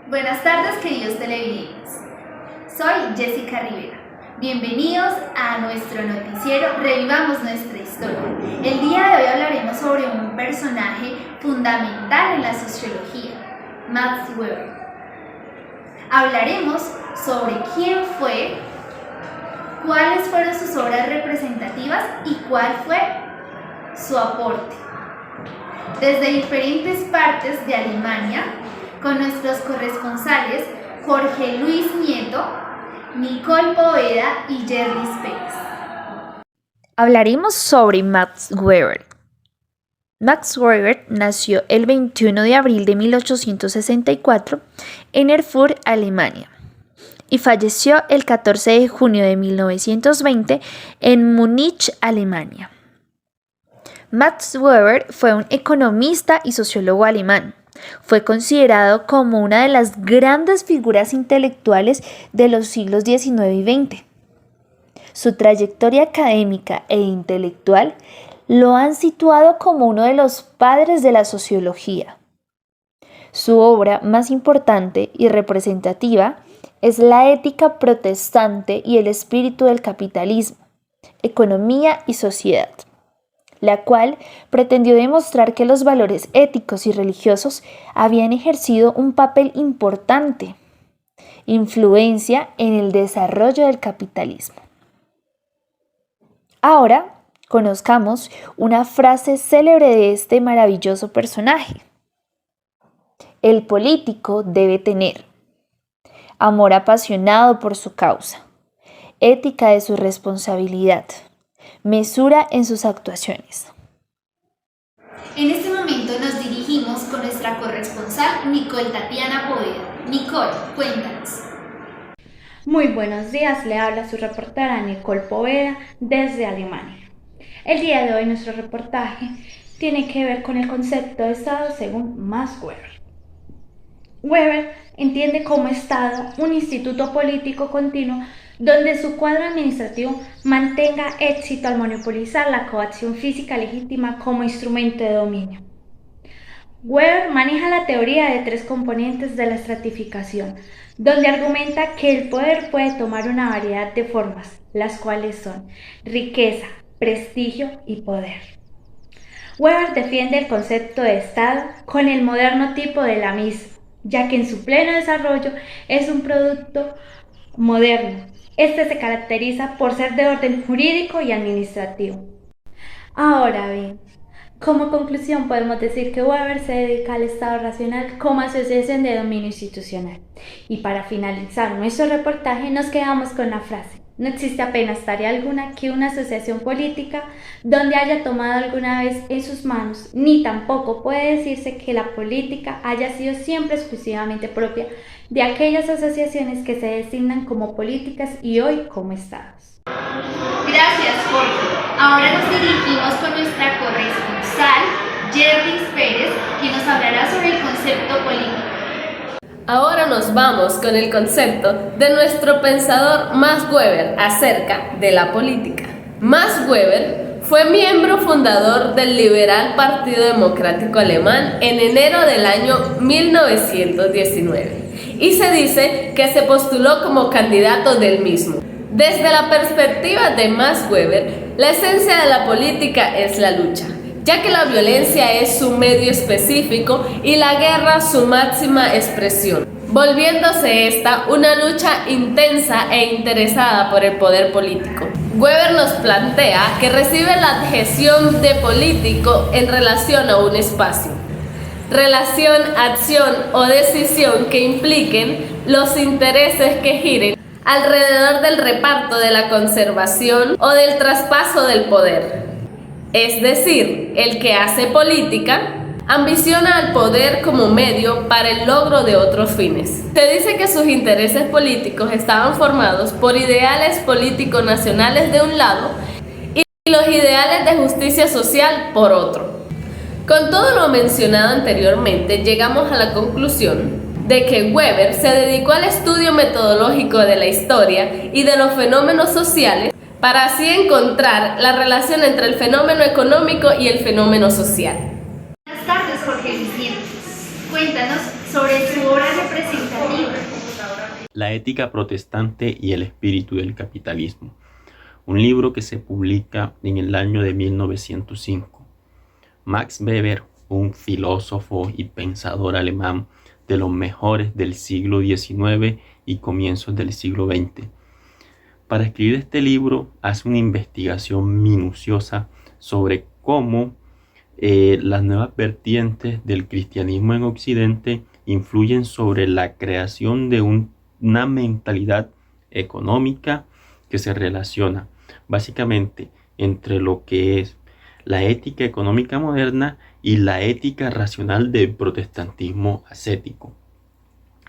Buenas tardes, queridos televidentes. Soy Jessica Rivera. Bienvenidos a nuestro noticiero Revivamos nuestra historia. El día de hoy hablaremos sobre un personaje fundamental en la sociología, Max Weber. Hablaremos sobre quién fue, cuáles fueron sus obras representativas y cuál fue su aporte. Desde diferentes partes de Alemania, con nuestros corresponsales Jorge Luis Nieto, Nicole Poveda y Jerlis Pérez. Hablaremos sobre Max Weber. Max Weber nació el 21 de abril de 1864 en Erfurt, Alemania, y falleció el 14 de junio de 1920 en Múnich, Alemania. Max Weber fue un economista y sociólogo alemán. Fue considerado como una de las grandes figuras intelectuales de los siglos XIX y XX. Su trayectoria académica e intelectual lo han situado como uno de los padres de la sociología. Su obra más importante y representativa es La ética protestante y el espíritu del capitalismo, economía y sociedad, la cual pretendió demostrar que los valores éticos y religiosos habían ejercido un papel importante, influencia en el desarrollo del capitalismo. Ahora conozcamos una frase célebre de este maravilloso personaje. El político debe tener amor apasionado por su causa, ética de su responsabilidad, mesura en sus actuaciones. En este momento nos dirigimos con nuestra corresponsal Nicole Tatiana Poveda. Nicole, cuéntanos. Muy buenos días, le habla su reportera Nicole Poveda desde Alemania. El día de hoy nuestro reportaje tiene que ver con el concepto de Estado según Max Weber. Weber entiende como Estado un instituto político continuo donde su cuadro administrativo mantenga éxito al monopolizar la coacción física legítima como instrumento de dominio. Weber maneja la teoría de tres componentes de la estratificación, donde argumenta que el poder puede tomar una variedad de formas, las cuales son riqueza, prestigio y poder. Weber defiende el concepto de Estado con el moderno tipo de la misma, ya que en su pleno desarrollo es un producto moderno. Este se caracteriza por ser de orden jurídico y administrativo. Ahora bien, como conclusión podemos decir que Weber se dedica al Estado racional como asociación de dominio institucional. Y para finalizar nuestro reportaje nos quedamos con la frase: no existe apenas tarea alguna que una asociación política donde haya tomado alguna vez en sus manos, ni tampoco puede decirse que la política haya sido siempre exclusivamente propia de aquellas asociaciones que se designan como políticas y hoy como estados. Gracias, Jorge. Ahora nos dirigimos con nuestra corresponsal Jerlis Pérez, quien nos hablará sobre el concepto político. Ahora nos vamos con el concepto de nuestro pensador Max Weber acerca de la política. Max Weber fue miembro fundador del liberal Partido Democrático Alemán en enero del año 1919 y se dice que se postuló como candidato del mismo. Desde la perspectiva de Max Weber, la esencia de la política es la lucha, ya que la violencia es su medio específico y la guerra su máxima expresión, volviéndose esta una lucha intensa e interesada por el poder político. Weber nos plantea que recibe la adjetivación de político en relación a un espacio, relación, acción o decisión que impliquen los intereses que giren alrededor del reparto de la conservación o del traspaso del poder. Es decir, el que hace política ambiciona al poder como medio para el logro de otros fines. Se dice que sus intereses políticos estaban formados por ideales políticos nacionales de un lado y los ideales de justicia social por otro. Con todo lo mencionado anteriormente, llegamos a la conclusión de que Weber se dedicó al estudio metodológico de la historia y de los fenómenos sociales para así encontrar la relación entre el fenómeno económico y el fenómeno social. Buenas tardes, Jorge Luis Nieto. Cuéntanos sobre su obra representativa La ética protestante y el espíritu del capitalismo. Un libro que se publica en el año de 1905. Max Weber, un filósofo y pensador alemán de los mejores del siglo XIX y comienzos del siglo XX. Para escribir este libro hace una investigación minuciosa sobre cómo las nuevas vertientes del cristianismo en Occidente influyen sobre la creación de una mentalidad económica que se relaciona básicamente entre lo que es la ética económica moderna y la ética racional del protestantismo ascético.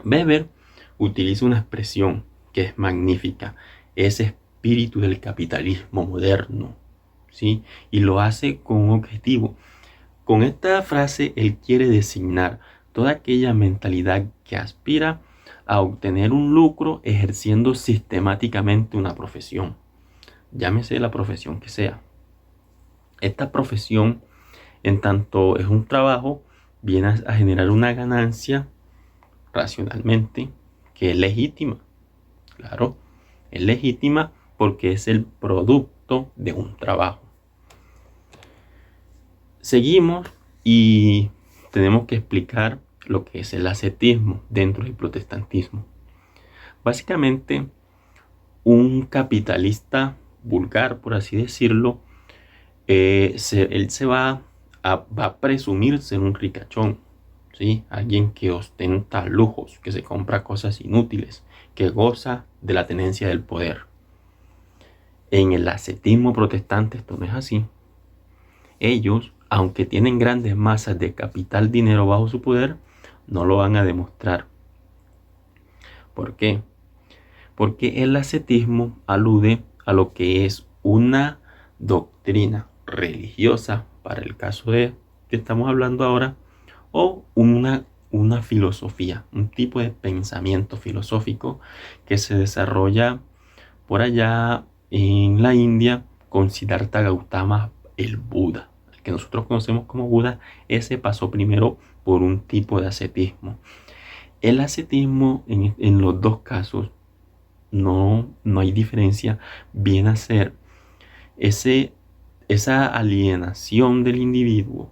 Weber utiliza una expresión que es magnífica, ese espíritu del capitalismo moderno, ¿sí? Y lo hace con un objetivo. Con esta frase él quiere designar toda aquella mentalidad que aspira a obtener un lucro ejerciendo sistemáticamente una profesión, llámese la profesión que sea. Esta profesión, en tanto es un trabajo, viene a generar una ganancia racionalmente que es legítima. Claro, es legítima porque es el producto de un trabajo. Seguimos y tenemos que explicar lo que es el ascetismo dentro del protestantismo. Básicamente, un capitalista vulgar, por así decirlo, él se va a presumir ser un ricachón, ¿sí? Alguien que ostenta lujos, que se compra cosas inútiles, que goza de la tenencia del poder. En el ascetismo protestante esto no es así. Ellos, aunque tienen grandes masas de capital dinero bajo su poder, no lo van a demostrar. ¿Por qué? Porque el ascetismo alude a lo que es una doctrina religiosa, para el caso de que estamos hablando ahora, o una filosofía, un tipo de pensamiento filosófico que se desarrolla por allá en la India con Siddhartha Gautama, el Buda. El que nosotros conocemos como Buda, ese pasó primero por un tipo de ascetismo. El ascetismo en los dos casos no hay diferencia, viene a ser esa alienación del individuo,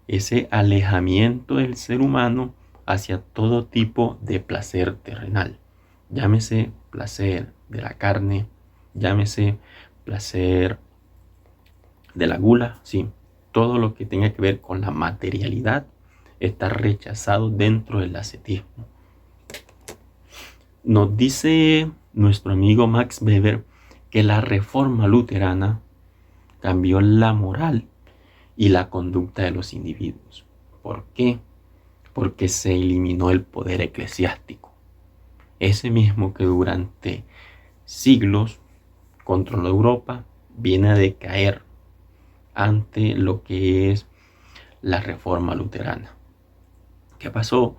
ese alejamiento del ser humano hacia todo tipo de placer terrenal. Llámese placer de la carne, llámese placer de la gula, sí. Todo lo que tenga que ver con la materialidad está rechazado dentro del ascetismo. Nos dice nuestro amigo Max Weber que la reforma luterana cambió la moral y la conducta de los individuos. ¿Por qué? Porque se eliminó el poder eclesiástico. Ese mismo que durante siglos controló Europa viene a decaer ante lo que es la reforma luterana. ¿Qué pasó?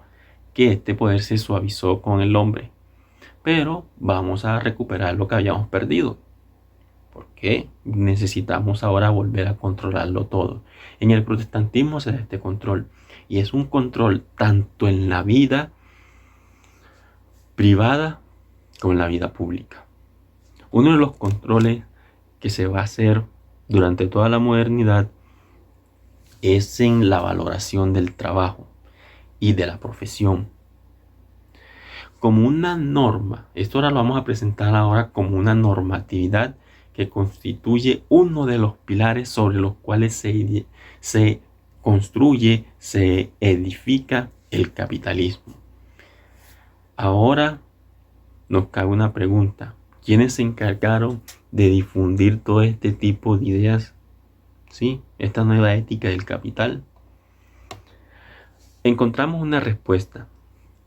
Que este poder se suavizó con el hombre, pero vamos a recuperar lo que habíamos perdido. ¿Por qué? Necesitamos ahora volver a controlarlo todo. En el protestantismo se da este control, y es un control tanto en la vida privada como en la vida pública. Uno de los controles que se va a hacer durante toda la modernidad es en la valoración del trabajo y de la profesión. Como una norma, esto ahora lo vamos a presentar ahora como una normatividad que constituye uno de los pilares sobre los cuales se construye, se edifica el capitalismo. Ahora nos cabe una pregunta: ¿quiénes se encargaron de difundir todo este tipo de ideas? ¿Sí? Esta nueva ética del capital. Encontramos una respuesta,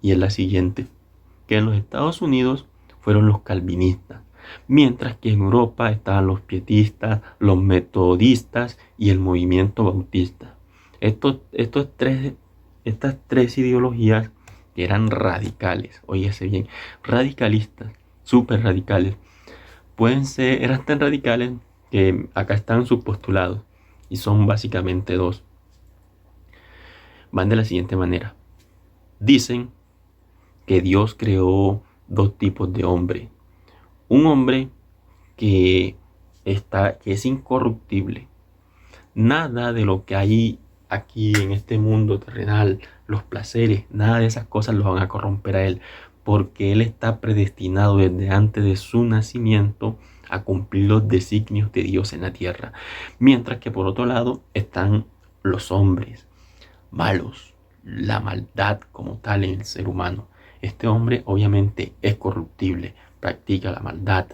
y es la siguiente: que en los Estados Unidos fueron los calvinistas, mientras que en Europa estaban los pietistas, los metodistas y el movimiento bautista. Estas tres ideologías que eran radicales, óyese bien, radicalistas, súper radicales, eran tan radicales que acá están sus postulados, y son básicamente dos. Van de la siguiente manera: dicen que Dios creó dos tipos de hombre. Un hombre que es incorruptible. Nada de lo que hay aquí en este mundo terrenal, los placeres, nada de esas cosas lo van a corromper a él, porque él está predestinado desde antes de su nacimiento a cumplir los designios de Dios en la tierra. Mientras que por otro lado están los hombres malos, la maldad como tal en el ser humano. Este hombre obviamente es corruptible, practica la maldad,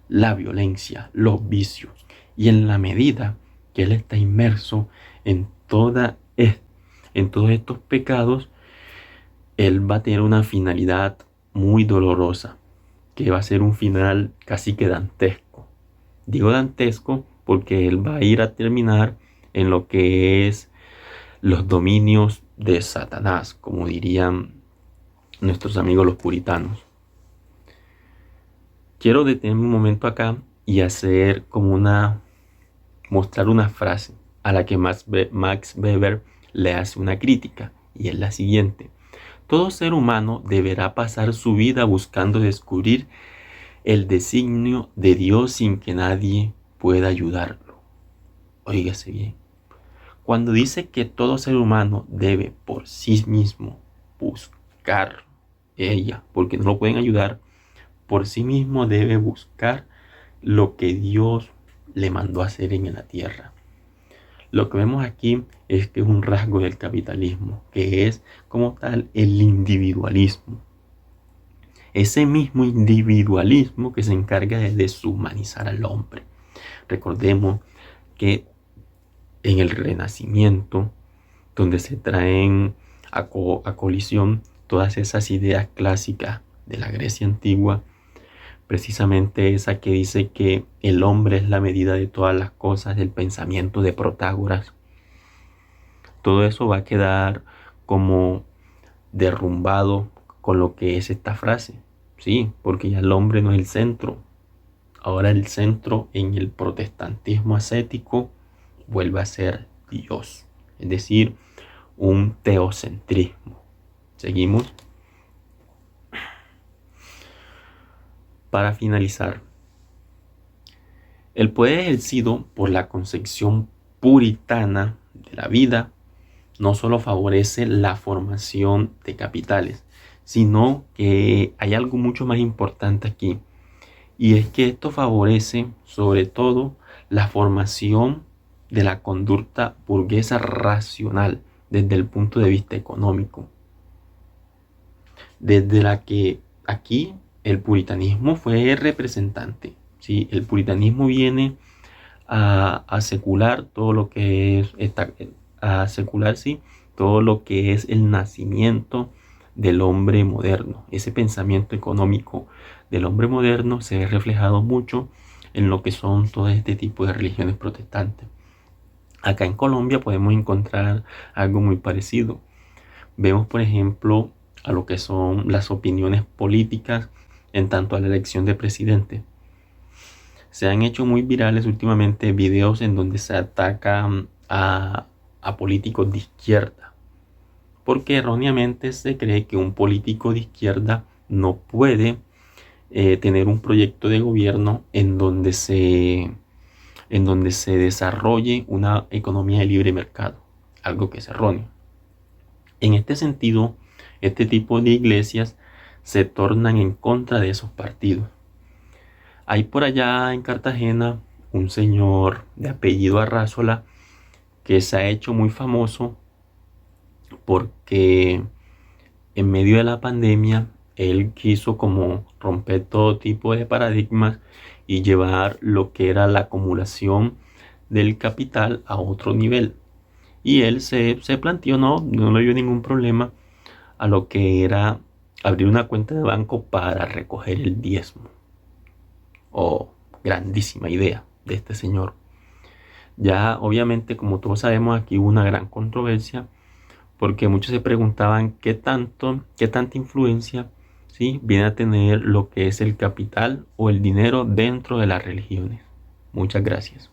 la violencia, los vicios. Y en la medida que él está inmerso en todos estos pecados, él va a tener una finalidad muy dolorosa, que va a ser un final casi que dantesco. Digo dantesco porque él va a ir a terminar en lo que es los dominios de Satanás, como dirían nuestros amigos los puritanos. Quiero detenerme un momento acá y hacer como mostrar una frase a la que Max Weber le hace una crítica, y es la siguiente: todo ser humano deberá pasar su vida buscando descubrir el designio de Dios sin que nadie pueda ayudarlo. Óigase bien. Cuando dice que todo ser humano debe por sí mismo buscar porque no lo pueden ayudar, por sí mismo debe buscar lo que Dios le mandó a hacer en la tierra. Lo que vemos aquí es que es un rasgo del capitalismo, que es como tal el individualismo. Ese mismo individualismo que se encarga de deshumanizar al hombre. Recordemos que en el Renacimiento, donde se traen a colisión todas esas ideas clásicas de la Grecia antigua, precisamente esa que dice que el hombre es la medida de todas las cosas, el pensamiento de Protágoras, todo eso va a quedar como derrumbado con lo que es esta frase, sí, porque ya el hombre no es el centro. Ahora el centro en el protestantismo ascético vuelve a ser Dios, es decir, un teocentrismo. Seguimos. Para finalizar, el poder ejercido por la concepción puritana de la vida no solo favorece la formación de capitales, sino que hay algo mucho más importante aquí, y es que esto favorece sobre todo la formación de la conducta burguesa racional desde el punto de vista económico, desde la que aquí el puritanismo fue representante, ¿sí? El puritanismo viene a secular todo lo que es todo lo que es el nacimiento del hombre moderno. Ese pensamiento económico del hombre moderno se ve reflejado mucho en lo que son todo este tipo de religiones protestantes. Acá en Colombia podemos encontrar algo muy parecido. Vemos, por ejemplo, a lo que son las opiniones políticas en tanto a la elección de presidente. Se han hecho muy virales últimamente videos en donde se atacan a políticos de izquierda, porque erróneamente se cree que un político de izquierda no puede tener un proyecto de gobierno en donde se desarrolle una economía de libre mercado, algo que es erróneo. En este sentido, este tipo de iglesias se tornan en contra de esos partidos. Hay por allá en Cartagena un señor de apellido Arrázola que se ha hecho muy famoso porque en medio de la pandemia él quiso como romper todo tipo de paradigmas y llevar lo que era la acumulación del capital a otro nivel. Y él se planteó, no le dio ningún problema a lo que era abrir una cuenta de banco para recoger el diezmo. Grandísima idea de este señor. Ya obviamente, como todos sabemos, aquí hubo una gran controversia porque muchos se preguntaban qué tanta influencia, ¿sí?, viene a tener lo que es el capital o el dinero dentro de las religiones. Muchas gracias.